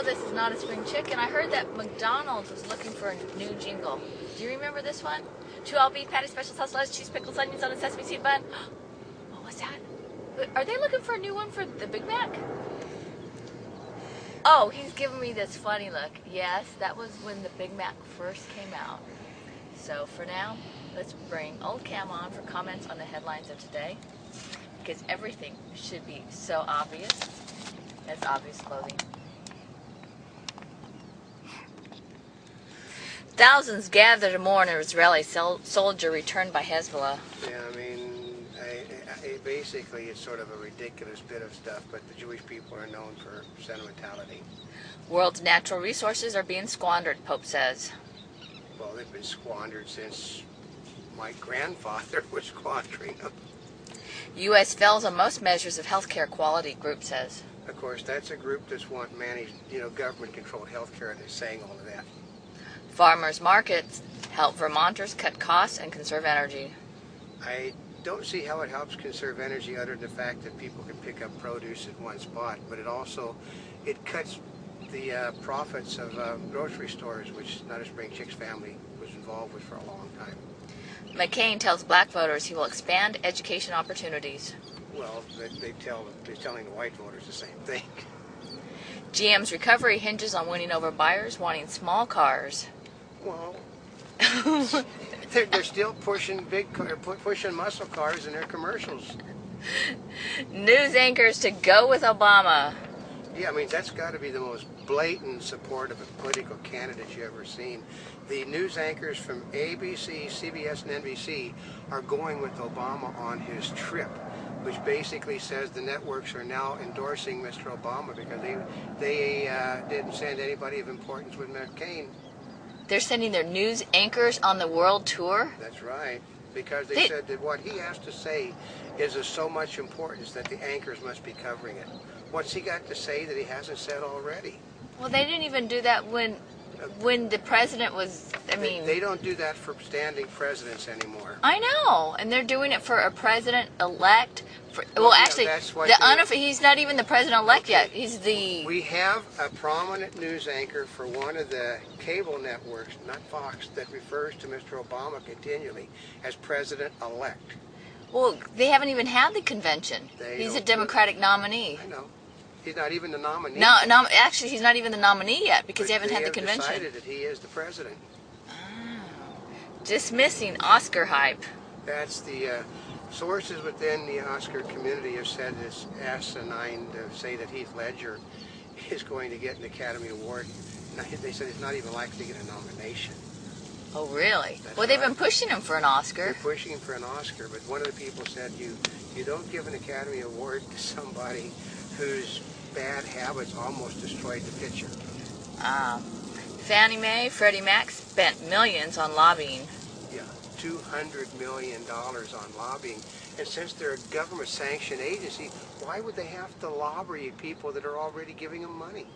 this is not a spring chicken. I heard that McDonald's was looking for a new jingle. Do you remember this one? 2 all beef patty, special sauce, lettuce, cheese, pickles, onions on a sesame seed bun. What was that? Are they looking for a new one for the Big Mac? Oh, he's giving me this funny look. Yes, that was when the Big Mac first came out. So for now, let's bring Oldecam on for comments on the headlines of today, because everything should be so obvious as obvious clothing. Thousands gather to mourn an Israeli soldier returned by Hezbollah. Yeah, I mean, basically it's sort of a ridiculous bit of stuff, but the Jewish people are known for sentimentality. World's natural resources are being squandered, Pope says. Well, they've been squandered since my grandfather was squandering them. U.S. fails on most measures of health care quality, group says. Of course, that's a group that's want managed, government-controlled health care, and they're saying all of that. Farmers markets help Vermonters cut costs and conserve energy. I don't see how it helps conserve energy other than the fact that people can pick up produce at one spot, but it cuts the profits of grocery stores, which Not a Spring Chicks family was involved with for a long time. McCain tells black voters he will expand education opportunities. Well, they're telling the white voters the same thing. GM's recovery hinges on winning over buyers wanting small cars. Well, they're still pushing pushing muscle cars in their commercials. News anchors to go with Obama. Yeah, I mean, that's got to be the most blatant support of a political candidate you've ever seen. The news anchors from ABC, CBS, and NBC are going with Obama on his trip, which basically says the networks are now endorsing Mr. Obama because they didn't send anybody of importance with McCain. They're sending their news anchors on the world tour? That's right, because they said that what he has to say is of so much importance that the anchors must be covering it. What's he got to say that he hasn't said already? Well, they didn't even do that when the president was, They don't do that for standing presidents anymore. I know, and they're doing it for a president-elect. He's not even the president-elect yet. He's the... We have a prominent news anchor for one of the cable networks, not Fox, that refers to Mr. Obama continually as president-elect. Well, they haven't even had the convention. He's a Democratic nominee. I know. He's not even the nominee. No, actually, he's not even the nominee yet because they haven't had the convention. They have decided that he is the president. Oh. Dismissing Oscar hype. That's the sources within the Oscar community have said it's asinine to say that Heath Ledger is going to get an Academy Award. They said he's not even likely to get a nomination. Oh, really? That's well, they've right. been pushing him for an Oscar. They're pushing him for an Oscar, but one of the people said you don't give an Academy Award to somebody whose bad habits almost destroyed the picture. Fannie Mae, Freddie Mac spent millions on lobbying. Yeah, $200 million on lobbying. And since they're a government-sanctioned agency, why would they have to lobby people that are already giving them money?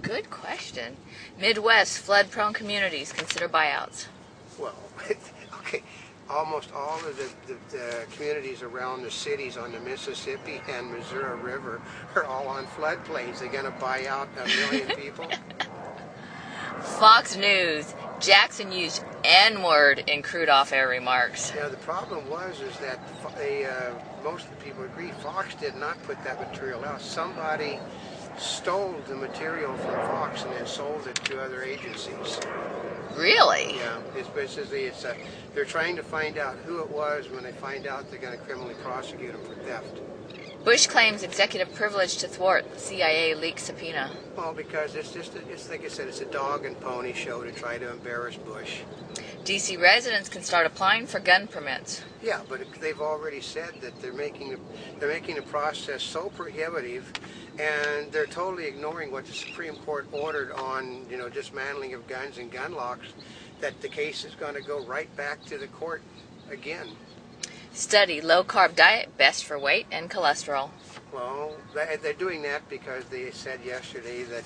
Good question. Midwest flood-prone communities consider buyouts. Well, okay. Almost all of the communities around the cities on the Mississippi and Missouri River are all on floodplains. They're going to buy out 1 million people. Fox News. Jackson used N-word in crude off-air remarks. Yeah, the problem is that most of the people agree Fox did not put that material out. Somebody stole the material from Fox and then sold it to other agencies. Really? Yeah, they're trying to find out who it was. When they find out, they're going to criminally prosecute them for theft. Bush claims executive privilege to thwart CIA leak subpoena. Well, because it's like I said, it's a dog and pony show to try to embarrass Bush. D.C. residents can start applying for gun permits. Yeah, but they've already said that they're making the process so prohibitive, and they're totally ignoring what the Supreme Court ordered on, dismantling of guns and gun locks, that the case is going to go right back to the court again. Study low-carb diet, best for weight and cholesterol. Well, they're doing that because they said yesterday that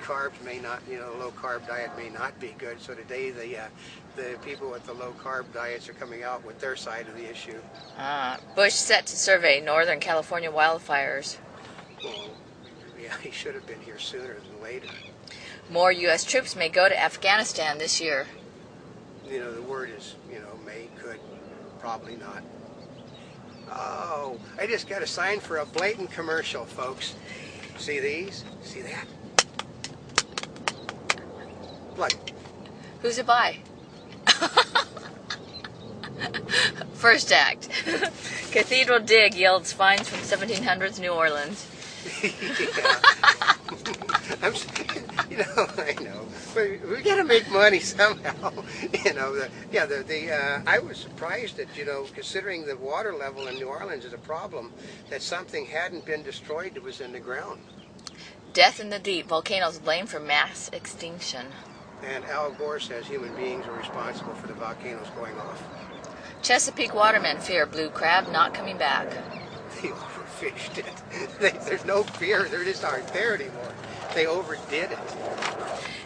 carbs may not, low-carb diet may not be good. So today the people with the low-carb diets are coming out with their side of the issue. Bush set to survey Northern California wildfires. Well, Yeah, he should have been here sooner than later. More U.S. troops may go to Afghanistan this year. You know, the word is, may, could, probably not. Oh, I just got a sign for a blatant commercial, folks. See these? See that? Look. Who's it by? First act. Cathedral Dig yields finds from 1700s New Orleans. Yeah. I know. But we got to make money somehow. I was surprised that, considering the water level in New Orleans is a problem, that something hadn't been destroyed that was in the ground. Death in the deep. Volcanoes blamed for mass extinction. And Al Gore says human beings are responsible for the volcanoes going off. Chesapeake watermen fear blue crab not coming back. They overfished it. There's no fear. They just aren't there anymore. They overdid it.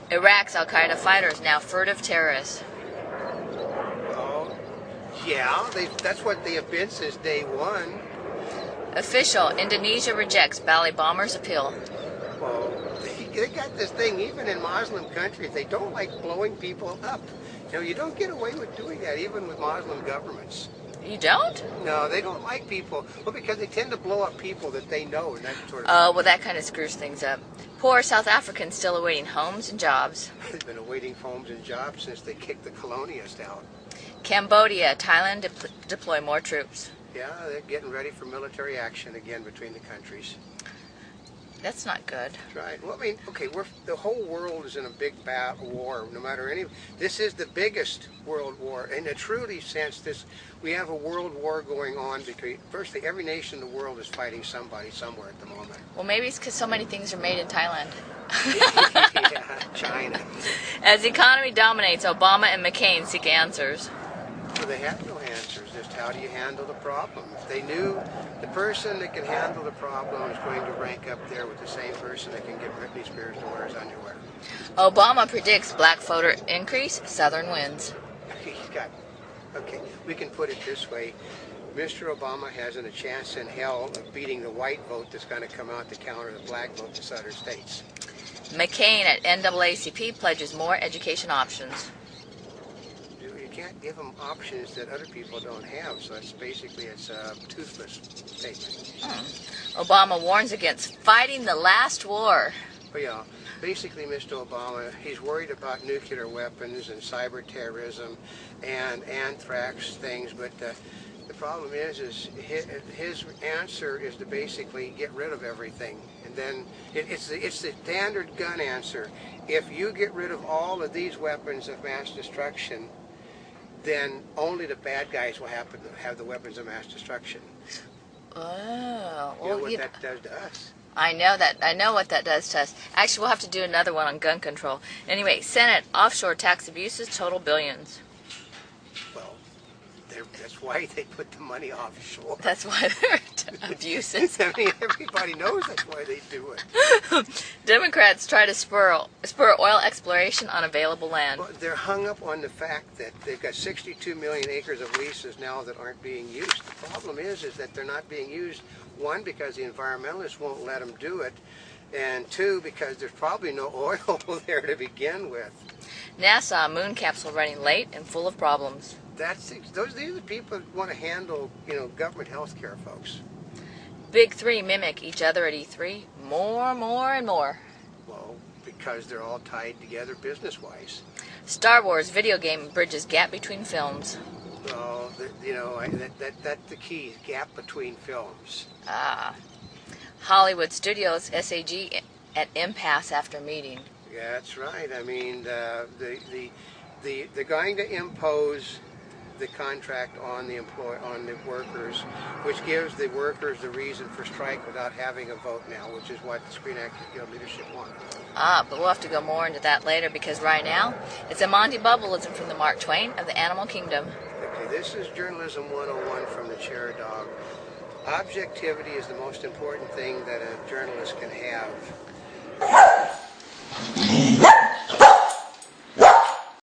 Iraq's Al-Qaeda fighters now furtive terrorists. Oh, yeah. That's what they have been since day one. Official, Indonesia rejects Bali bombers' appeal. Well, they got this thing, even in Muslim countries, they don't like blowing people up. You don't get away with doing that, even with Muslim governments. You don't? No, they don't like people. Well, because they tend to blow up people that they know and that sort of Oh, well, that kind of screws things up. Poor South Africans still awaiting homes and jobs. They've been awaiting homes and jobs since they kicked the colonialists out. Cambodia, Thailand deploy more troops. Yeah, they're getting ready for military action again between the countries. That's not good. That's right. Well, I mean, okay, the whole world is in a big war. No matter this is the biggest world war in a truly sense. We have a world war going on because firstly, every nation in the world is fighting somebody somewhere at the moment. Well, maybe it's because so many things are made in Thailand. Yeah, China. As the economy dominates, Obama and McCain seek answers. Well, they have no answers. Just how do you handle the problem? If they knew the person that can handle the problem is going to rank up there with the same person that can get Britney Spears to wear his underwear. Obama predicts black voter increase, Southern wins. Okay, we can put it this way. Mr. Obama hasn't a chance in hell of beating the white vote that's going to come out to counter the black vote in southern states. McCain at NAACP pledges more education options. You can't give them options that other people don't have, so it's a toothless statement. Obama warns against fighting the last war. But yeah, basically, Mr. Obama, he's worried about nuclear weapons and cyber terrorism and anthrax things, but the problem is his answer is to basically get rid of everything. And then it's the standard gun answer. If you get rid of all of these weapons of mass destruction, then only the bad guys will happen to have the weapons of mass destruction. Oh, you know what that does to us. I know that. I know what that does to us. Actually, we'll have to do another one on gun control. Anyway, Senate, offshore tax abuses total billions. Well, that's why they put the money offshore. That's why they're abuses. I mean, everybody knows that's why they do it. Democrats try to spur oil exploration on available land. Well, they're hung up on the fact that they've got 62 million acres of leases now that aren't being used. The problem is that they're not being used, one, because the environmentalists won't let them do it, and two, because there's probably no oil there to begin with. NASA moon capsule running late and full of problems. These are the people that want to handle, government health care, folks. Big three mimic each other at E3. More, and more. Well, because they're all tied together business-wise. Star Wars video game bridges gap between films. Well, that's the key, gap between films. Hollywood Studios SAG at impasse after meeting. Yeah, that's right. I mean, they're going to impose the contract on the workers, which gives the workers the reason for strike without having a vote now, which is what the Screen Actors Guild leadership wanted. But we'll have to go more into that later because right now it's a Monty Bubbleism from the Mark Twain of the Animal Kingdom. Okay, this is Journalism 101 from the Chair Dog. Objectivity is the most important thing that a journalist can have.